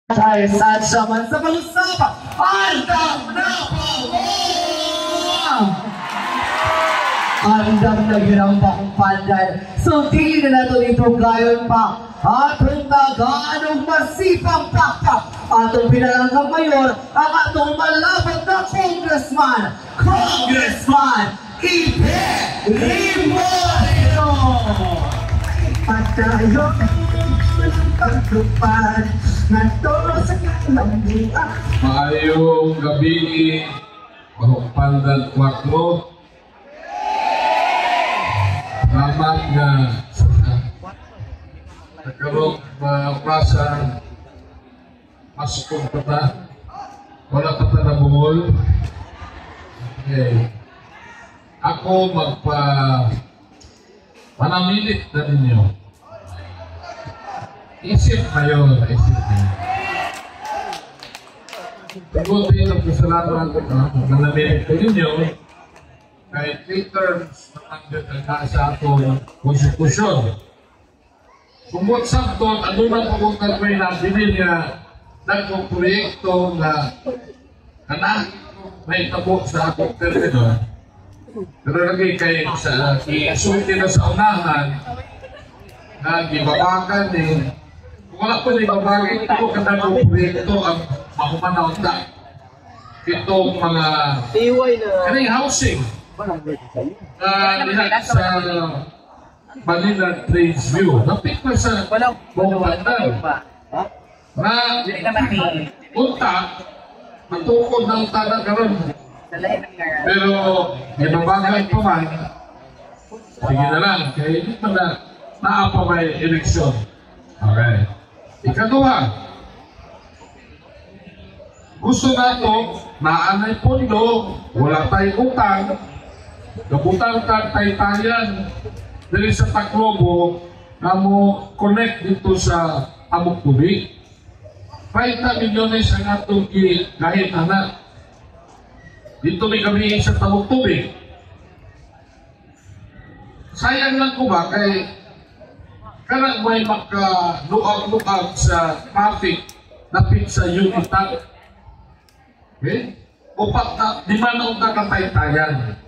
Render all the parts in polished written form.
Dahil saan siya man sa pag-usapan, andam na andam na ginang bakong pandan. So, tingin na nato dito gayon pa. Atong taga-anong masipang pakpak. Atong pinalanggang mayor, ang atong malapit na congressman, Ipe Rimoreno. Patayo pagtupad na toro sa kalambuan. Maayong gabi, Bahong Pandan 4. Salamat nga nagkaroon prasa masukong pata. Wala pata na bungol. Okay. Ako manamilit na ninyo. Isip ngayon, isip ngayon. Tugutin ang kasalanan ko na manamilit ko ninyo kahit 3 terms na sa atong konstitusyon. Kung ba't sakto, ano na pumunta ko yung nabinin nga nagkong proyekto na may tabo sa atong termino. Pero lagi kayo sa isulti na sa unahan na gibabakan kung wala po na ibabakan ito kanang proyekto ang mahumanaw na itong mga kaning housing diha sa Manila Trades View. Napit na sa buong bandan na unta matukod ng tada karon. Pero ibabagan pa man, sige na lang, kaya hindi pa na naapa may eleksyon. Okay. Ikaduha, gusto nato naanay pondo, wala tayong utang, kabutang taytayan dali sa Tacloban na mo connect dito sa Amok Tubig. 30 milyones ang atong kahit anak. Dito may gabi sa Amok Tubig. Sayang lang ko ba kay karang may maka-luag-luag sa traffic napit sa unit tank. Okay? Upat na, di man na utang kataytayan.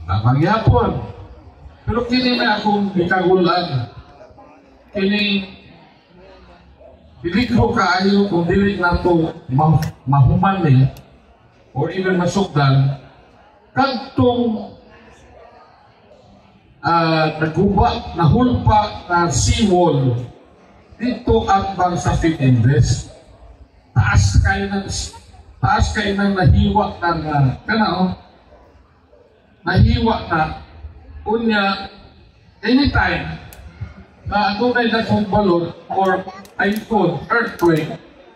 Maghihapon. Pero kini na akong ikagulan. Kini, dili ko kaayo kung dili na ito mahuman or even masugdan, kagtong naguba, nahulpa na seawall dito at bang sa Fininvest. Taas kayo ng nahiwa ng nahiwa na kunya anytime na tunay na kong balon or typhoon, earthquake,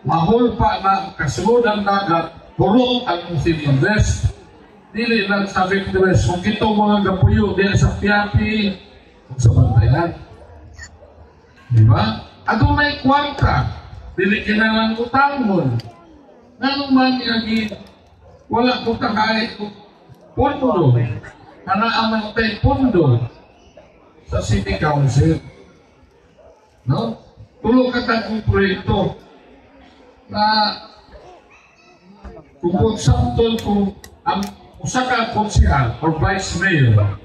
mahulpa na kasunod ang dagat, puro ang Fininvest. Dili lang sa Fininvest, kung itong mga gapuyo dili sa Piapi, kung sa Bantayan. Diba? Adong may kwarta, dili kailangan utangon. Nanong man lagi, wala ko kahit pondo, nanaaman tayo pondo sa City Council. No? Tulog ka tayong proyekto na kung samtol kung ang usa ka konsehal or vice mayor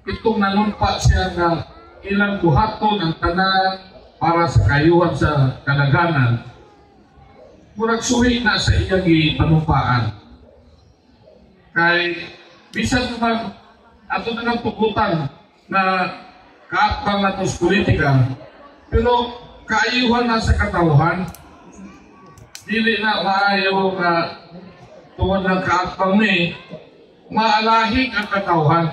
itong nanumpa siya na ilang buhaton ang tanan para sa kayuhan sa kadaganan, murag suhi na sa iyang panumpaan. Kay bisan naman ato na ng tugutan na kaatbang na ito sa politika, pero kaayuhan na sa katawhan, dili na maayaw na tungod ng kaatbang maalahig ang katawhan.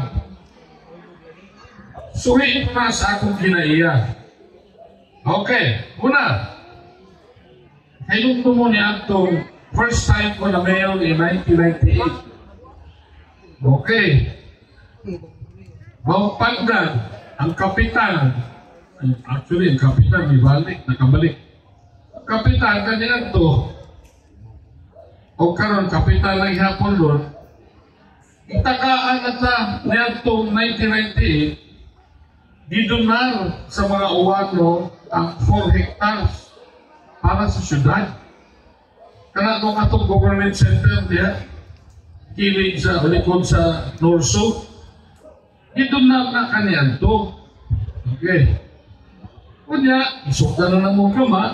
Suhiin na sa akong kinaiya. Okay, una, kailong mo niya itong first time ko na mayor in 1998. Okay. Bahong Pandan, ang kapitan, actually, ang kapitan, nakabalik. Kapitan, kanyan to, o karon kapitan ng hapon doon, itakaan na niya itong 1998, gidunar sa mga uwano ang 4 hectares para sa syudad. Kaya kung atong government center diya, kilig sa likod sa Norso, ito na kaniyan to. Okay. Kunya, isukta na ng mga kama.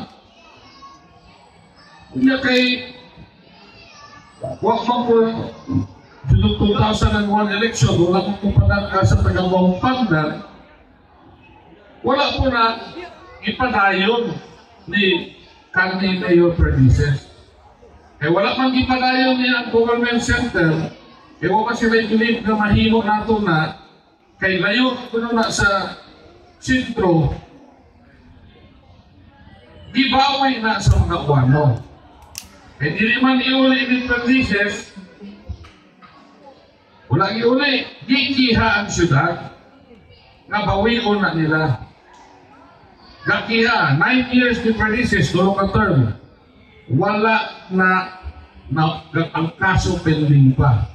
Kunya kay wak man po yung 2001 election, wala kong kumpanan ka sa tagawang pandan, wala po na ipadayon ni kanina Mayor Perdices. Eh wala pang ipadayon niya ang government center, eh wala sila i-believe na mahimo nato na kay layo kuno na sa sentro, gibaway na sa mga uwano. Eh di man iuli ni Perdices, wala iuli, gikiha ang syudad, nga bawion na nila. Gakiha, 9 years ni Perdices, tulong ka term, wala na ang kaso pending pa.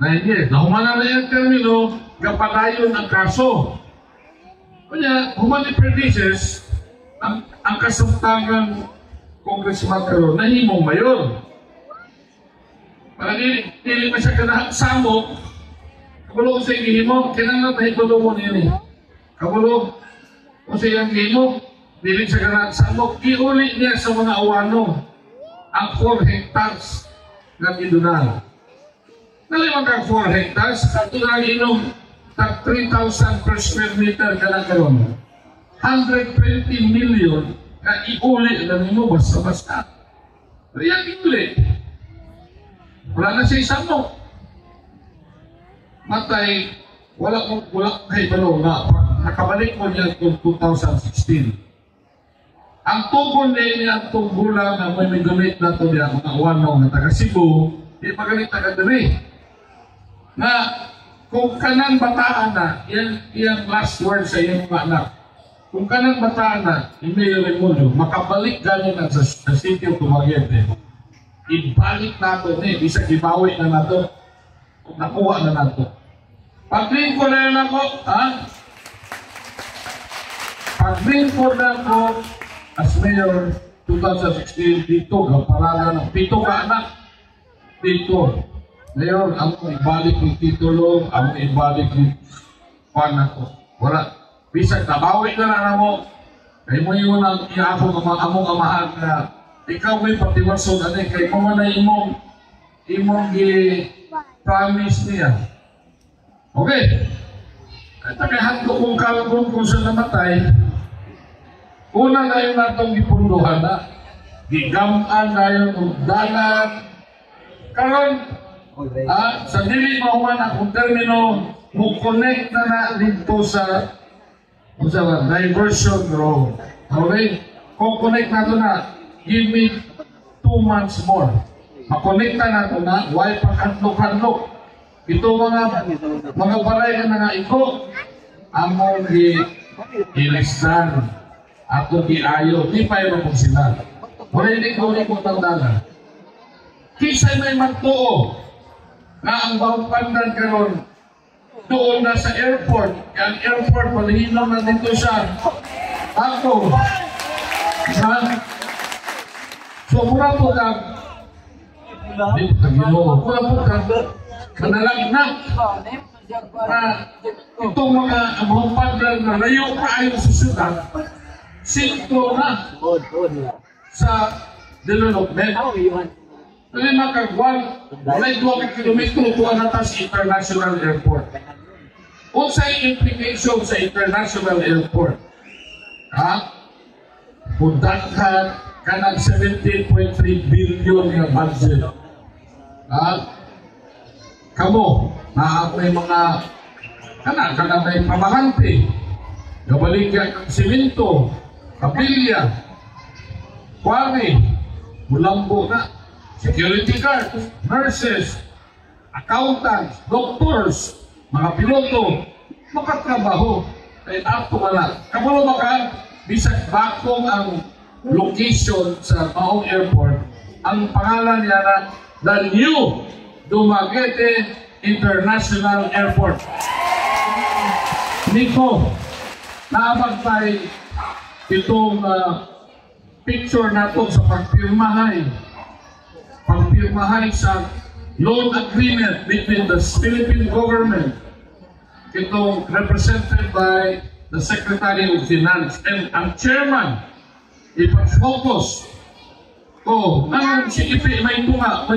9 years, nahumanan na yung termino, gapadayon ang kaso. Kanya, human ni Perdices, ang kasamtangan Congressman karon nahimong mayor. Para dili pa siya kanahasamo, kabulo sa gihimo, kinahanglan mahigulo mo nini. Kabulo kung sa iyang gihimo, dili siya kanahasamo, iuli niya sa mga awano ang 4 hectares ng Idunal. Nalimang kang 4 hectares, ito na inom tag 3,000 per square meter ka na karon. 120 million na iuli na nimo basta-basta. Riyan iuli. Wala na siya isang mo. Matay, wala kay Balo na nakabalik mo niya kung 2016. Ang tugon niya ang tunggulang na may gamit na ito niya mga uwano ng taga Cebu, di magalit taga diri. Na kung kanang bataan na, yan last word sa iyong mga anak. Kung kanang bataan na, hindi yung makabalik galing na sa City of Dumaguete. Ibalik nato ni, bisag ibawi na nato, nakuha na nato. Pag-lingkod na yan ako, ha? Pag-lingkod na ako as mayor 2016 dito, kapalaga ng 7 ka anak dito. Ngayon, ang ibalik ng titulo, ang ibalik ng pan ako. Wala. Bisag nabawi na na mo. Kaya mo yun ang iapong among amahan na ikaw may patiwason ani kay mo man imong i-promise niya. Okay. At nakahan ko kung kalabong kung sa namatay, una na yun natong ipunduhan na. Gigamaan na yun ng dalan. Karon, sa dili mahuman akong termino, mo-connect na dito sa diversion road. Okay? Kung connect na ito na, give me 2 months more. Makonekta na ito na, why pagkanlok-kanlok. Ito mga balay na nga ito, among ilistan, ato iayo, di pa yun kung sila. Wala hindi ko rin kong tandaan. Kisay may magtuo, na ang bawang pandan karon doon na sa airport. Ang airport, malihinaw na dito siya. Ako. So, mura po kang mura po kang kanalagnak na itong mga bawang pandan na layo pa ayon sa syudad, sinto na sa development. Dili makagwan, walay 2 kilometro tuwa na sa International Airport. Unsay implication sa International Airport? Ha? Pudaghan kanang 17.3 billion nga budget. Ha? Kamo, may mga kanang may pamahante, gabaligyan ng simento, kapilya, kwari, bulambo na. Security guards, nurses, accountants, doctors, mga piloto, makatrabaho. Kaya ato wala. Kamulo maka, bisag bakong ang location sa Maong Airport, ang pangalan niya na the new Dumaguete International Airport. Niko, naabag tayo itong picture nato sa pagpirmahay sa loan agreement between the Philippine government, itong represented by the Secretary of Finance and ang chairman, ipag-focus ko, ang si Ipi may bunga,